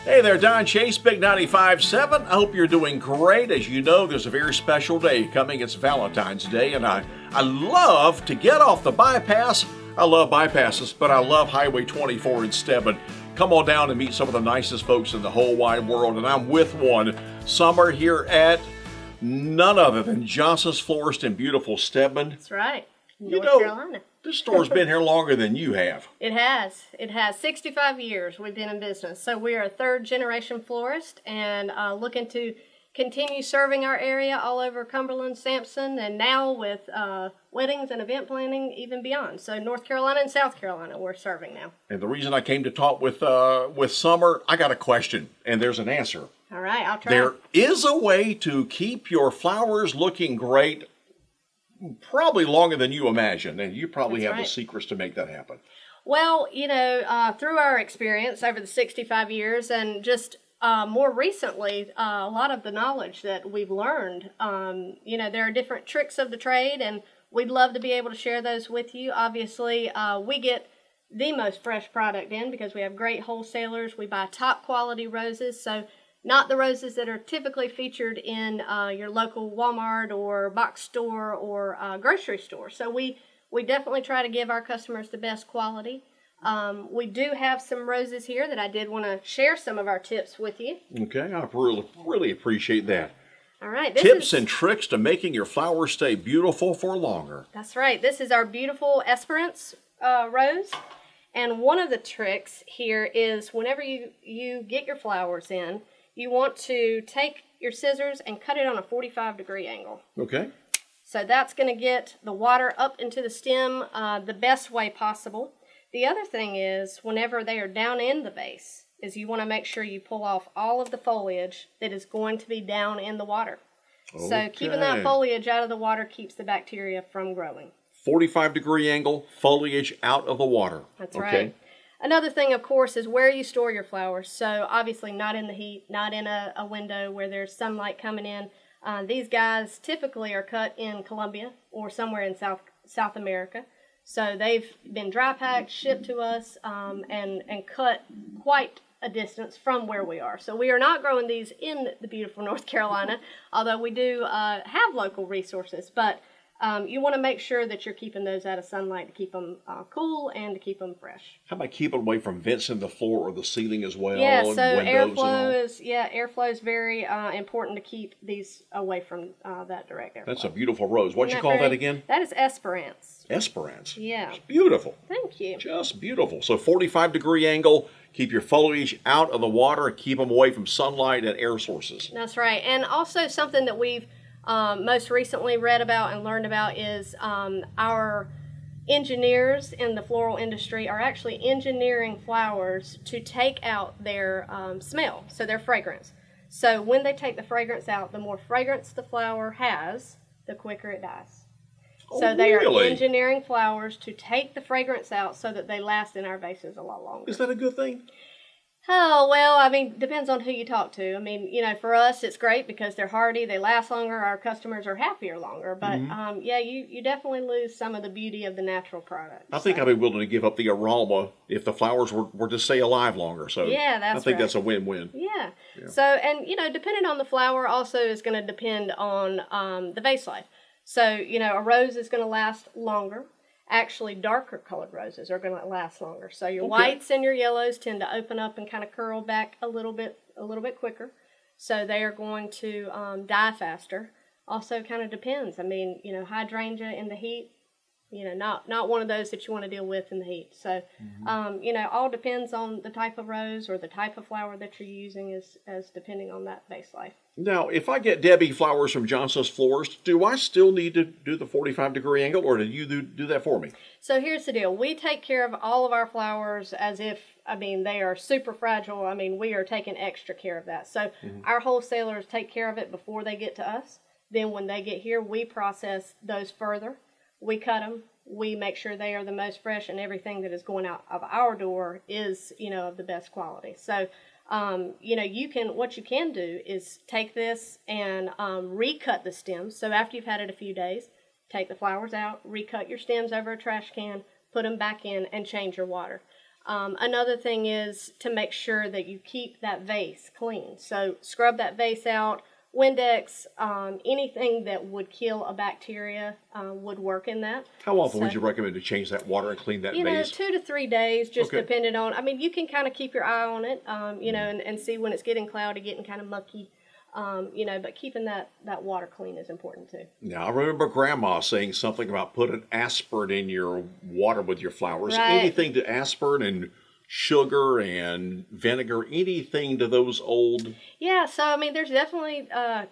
Hey there, Don Chase, Big 95.7. I hope you're doing great. As you know, there's a very special day coming. It's Valentine's Day, and I love to get off the bypass. I love bypasses, but I love Highway 24 in Stebbin. Come on down and meet some of the nicest folks in the whole wide world, and I'm with one. Summer here at none other than Johnson's Florist in beautiful Stebbin. That's right, North Carolina. This store's been here longer than you have. It has. It has. 65 years we've been in business. So we are a third-generation florist and looking to continue serving our area all over Cumberland, Sampson, and now with weddings and event planning even beyond. So North Carolina and South Carolina we're serving now. And the reason I came to talk with Summer, I got a question, and there's an answer. All right, I'll try. There is a way to keep your flowers looking great, probably longer than you imagine, and you probably have the secrets to make that happen. Well, you know, through our experience over the 65 years and just more recently, a lot of the knowledge that we've learned, you know, there are different tricks of the trade, and we'd love to be able to share those with you. Obviously, we get the most fresh product in because we have great wholesalers. We buy top quality roses, so not the roses that are typically featured in your local Walmart or box store or grocery store. So we definitely try to give our customers the best quality. We do have some roses here that I did want to share some of our tips with you. Okay, I really appreciate that. All right. Tips and tricks to making your flowers stay beautiful for longer. That's right. This is our beautiful Esperance rose. And one of the tricks here is whenever you get your flowers in, you want to take your scissors and cut it on a 45-degree angle. Okay. So that's going to get the water up into the stem the best way possible. The other thing is, whenever they are down in the vase, is you want to make sure you pull off all of the foliage that is going to be down in the water. Okay. So keeping that foliage out of the water keeps the bacteria from growing. 45-degree angle, foliage out of the water. That's right. Another thing, of course, is where you store your flowers. So obviously not in the heat, not in a window where there's sunlight coming in. These guys typically are cut in Colombia or somewhere in South America. So they've been dry packed, shipped to us, and cut quite a distance from where we are. So we are not growing these in the beautiful North Carolina, although we do have local resources. But you want to make sure that you're keeping those out of sunlight to keep them cool and to keep them fresh. How about keeping away from vents in the floor or the ceiling as well? Yeah, so airflow is very important to keep these away from that direct airflow. That's a beautiful rose. What'd you call that again? That is Esperance. Esperance. Yeah. It's beautiful. Thank you. Just beautiful. So 45-degree angle, keep your foliage out of the water, keep them away from sunlight and air sources. That's right. And also something that we've most recently read about and learned about is our engineers in the floral industry are actually engineering flowers to take out their smell, so their fragrance. So when they take the fragrance out, the more fragrance the flower has, the quicker it dies. So they are engineering flowers to take the fragrance out so that they last in our vases a lot longer. Is that a good thing? Oh, well, I mean, depends on who you talk to. I mean, you know, for us, it's great because they're hardy, they last longer, our customers are happier longer. But, yeah, you definitely lose some of the beauty of the natural product. I think I'd be willing to give up the aroma if the flowers were to stay alive longer. So yeah, that's I think that's a win-win. Yeah. So, and, you know, depending on the flower also is going to depend on the vase life. So, you know, a rose is going to last longer. Actually, darker colored roses are going to last longer. So your whites and your yellows tend to open up and kind of curl back a little bit quicker. So they are going to die faster. Also, kind of depends. I mean, you know, hydrangea in the heat, you know, not one of those that you want to deal with in the heat. So, you know, all depends on the type of rose or the type of flower that you're using as depending on that vase life. Now, if I get Debbie flowers from Johnson's Florist, do I still need to do the 45-degree angle, or do you do that for me? So here's the deal. We take care of all of our flowers as if, I mean, they are super fragile. I mean, we are taking extra care of that. So our wholesalers take care of it before they get to us. Then when they get here, we process those further. We cut them. We make sure they are the most fresh, and everything that is going out of our door is, you know, of the best quality. So, you know, what you can do is take this and recut the stems. So after you've had it a few days, take the flowers out, recut your stems over a trash can, put them back in, and change your water. Another thing is to make sure that you keep that vase clean. So scrub that vase out. Windex, anything that would kill a bacteria would work in that. How often would you recommend to change that water and clean that vase? 2 to 3 days, just depending on, I mean, you can kind of keep your eye on it, and see when it's getting cloudy, getting kind of mucky, but keeping that water clean is important too. Now, I remember Grandma saying something about putting aspirin in your water with your flowers. Right. Anything to aspirin and sugar and vinegar, anything to those old... Yeah, so I mean, there's definitely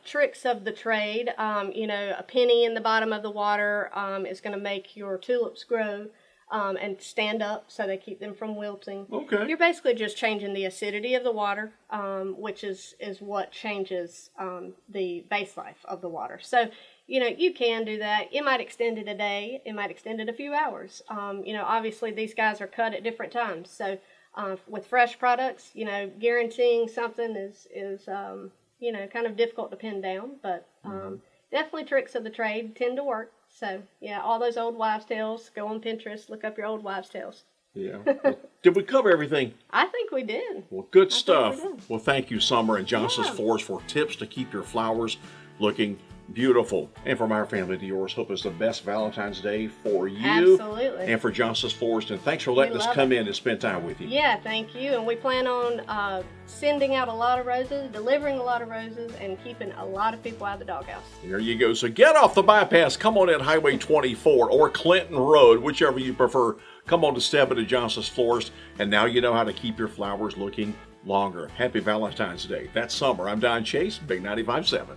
tricks of the trade. A penny in the bottom of the water is going to make your tulips grow and stand up, so they keep them from wilting. Okay. You're basically just changing the acidity of the water, which is what changes the base life of the water. So, you can do that. It might extend it a day. It might extend it a few hours. Obviously these guys are cut at different times. So with fresh products, guaranteeing something is kind of difficult to pin down. But definitely tricks of the trade tend to work. So, yeah, all those old wives' tales, go on Pinterest, look up your old wives' tales. Yeah. Did we cover everything? I think we did. Well, good stuff. Well, thank you, Summer and Johnson's Florist, for tips to keep your flowers looking beautiful. And from our family to yours, hope it's the best Valentine's Day for you. Absolutely. And for Johnson's Florist. And thanks for letting us come in and spend time with you. Yeah, thank you. And we plan on sending out a lot of roses, delivering a lot of roses, and keeping a lot of people out of the doghouse. There you go. So get off the bypass. Come on in Highway 24 or Clinton Road, whichever you prefer. Come on to step into Johnson's Florist. And now you know how to keep your flowers looking longer. Happy Valentine's Day. That's Summer. I'm Don Chase, Big 95.7.